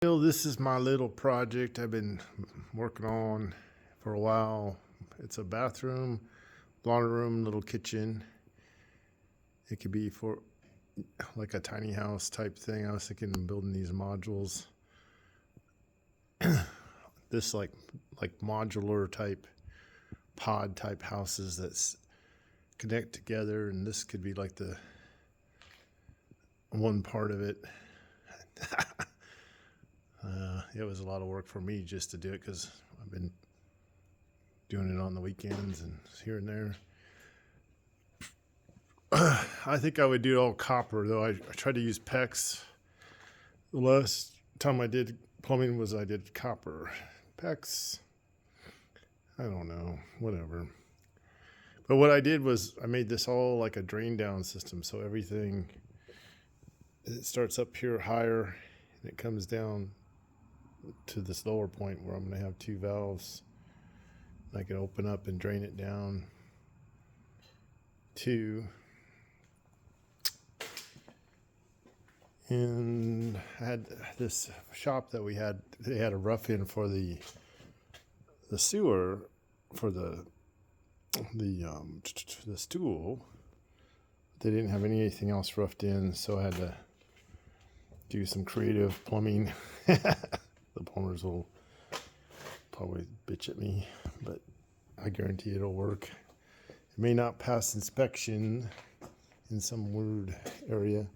Well, this is my little project I've been working on for a while. It's a bathroom, laundry room, little kitchen. It could be for like a tiny house type thing. I was thinking of building these modules. This like modular type pod type houses that's connect together, and this could be like the one part of it. It was a lot of work for me just to do it because I've been doing it on the weekends and here and there. I think I would do it all copper, though. I tried to use PEX. The last time I did plumbing I did copper. PEX, I don't know, whatever. But what I did was I made this all like a drain down system. So everything, it starts up here higher and it comes down to this lower point where I'm going to have two valves. I can open up and drain it down to. And I had this shop that we had. They had a rough in for the sewer for the stool. They didn't have anything else roughed in, so I had to do some creative plumbing. The plumbers will probably bitch at me, but I guarantee it'll work. It may not pass inspection in some weird area.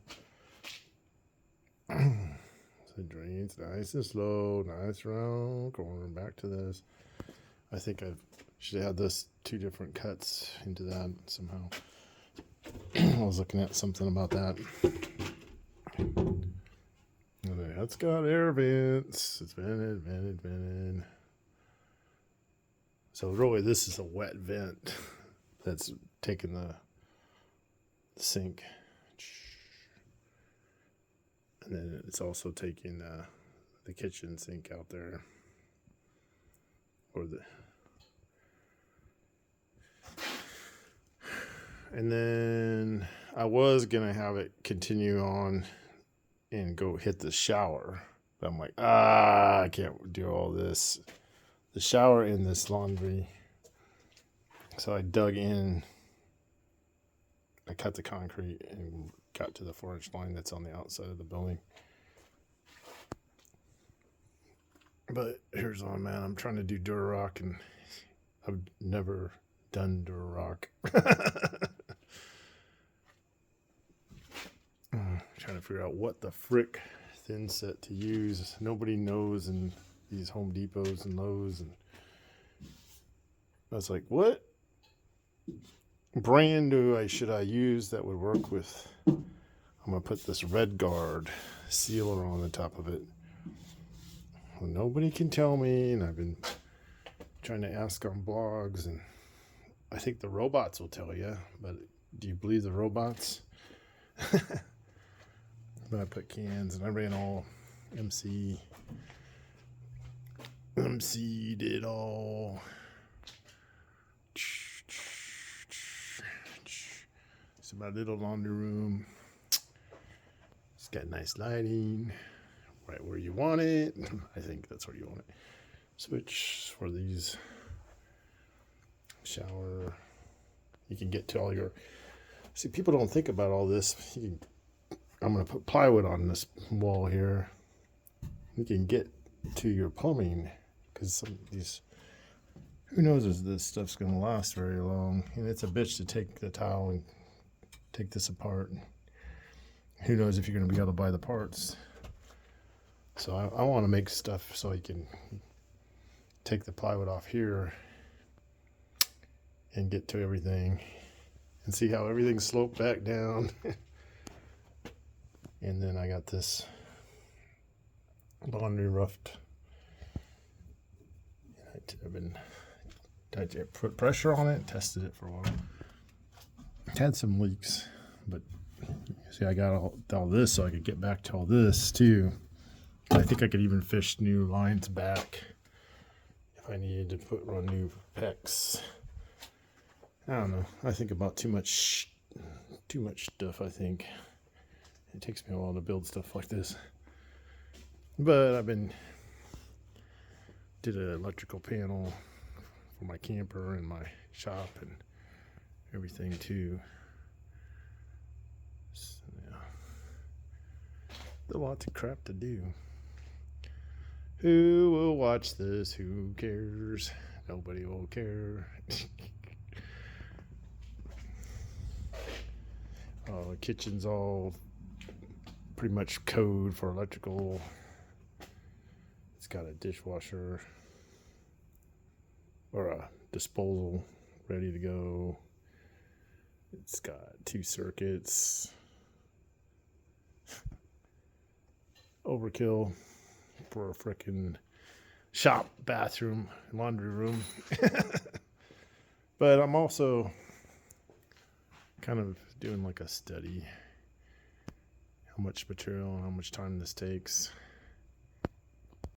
So it drains nice and slow, nice round corner. Back to this. I think I should have this two different cuts into that somehow. I was looking at something about that. That's got air vents. It's vented. So really, this is a wet vent that's taking the sink. And then it's also taking the kitchen sink out there. And then I was going to have it continue on and go hit the shower. But I'm like, I can't do all this. The shower and this laundry. So I dug in. I cut the concrete and got to the 4-inch line that's on the outside of the building. But here's on, man. I'm trying to do Durarock, and I've never done Durarock. Trying to figure out what the frick thin set to use. Nobody knows in these Home Depots and Lowe's, and I was like, what brand should I use that would work with? I'm gonna put this Red Guard sealer on the top of it. Well, nobody can tell me, and I've been trying to ask on blogs, and I think the robots will tell you, but do you believe the robots? But I put cans, and I ran all MC did all. So my little laundry room. It's got nice lighting, right where you want it. I think that's where you want it. Switch for these. Shower. You can get to all your. See, people don't think about all this. I'm going to put plywood on this wall here. You can get to your plumbing because some of these. Who knows if this stuff's going to last very long? And it's a bitch to take the tile and take this apart. Who knows if you're going to be able to buy the parts? So I want to make stuff so I can take the plywood off here and get to everything and see how everything's sloped back down. And then I got this laundry roughed. I've been tried to put pressure on it, tested it for a while. Had some leaks, but see, I got all this so I could get back to all this too. I think I could even fish new lines back if I needed to run new PEX. I don't know. I think about too much stuff, I think. It takes me a while to build stuff like this. But did an electrical panel for my camper and my shop and everything too. So, yeah. There's lots of crap to do. Who will watch this? Who cares? Nobody will care. Oh, the kitchen's all pretty much code for electrical. It's got a dishwasher or a disposal ready to go. It's got 2 circuits. Overkill for a frickin' shop, bathroom, laundry room. But I'm also kind of doing like a study how much material and how much time this takes.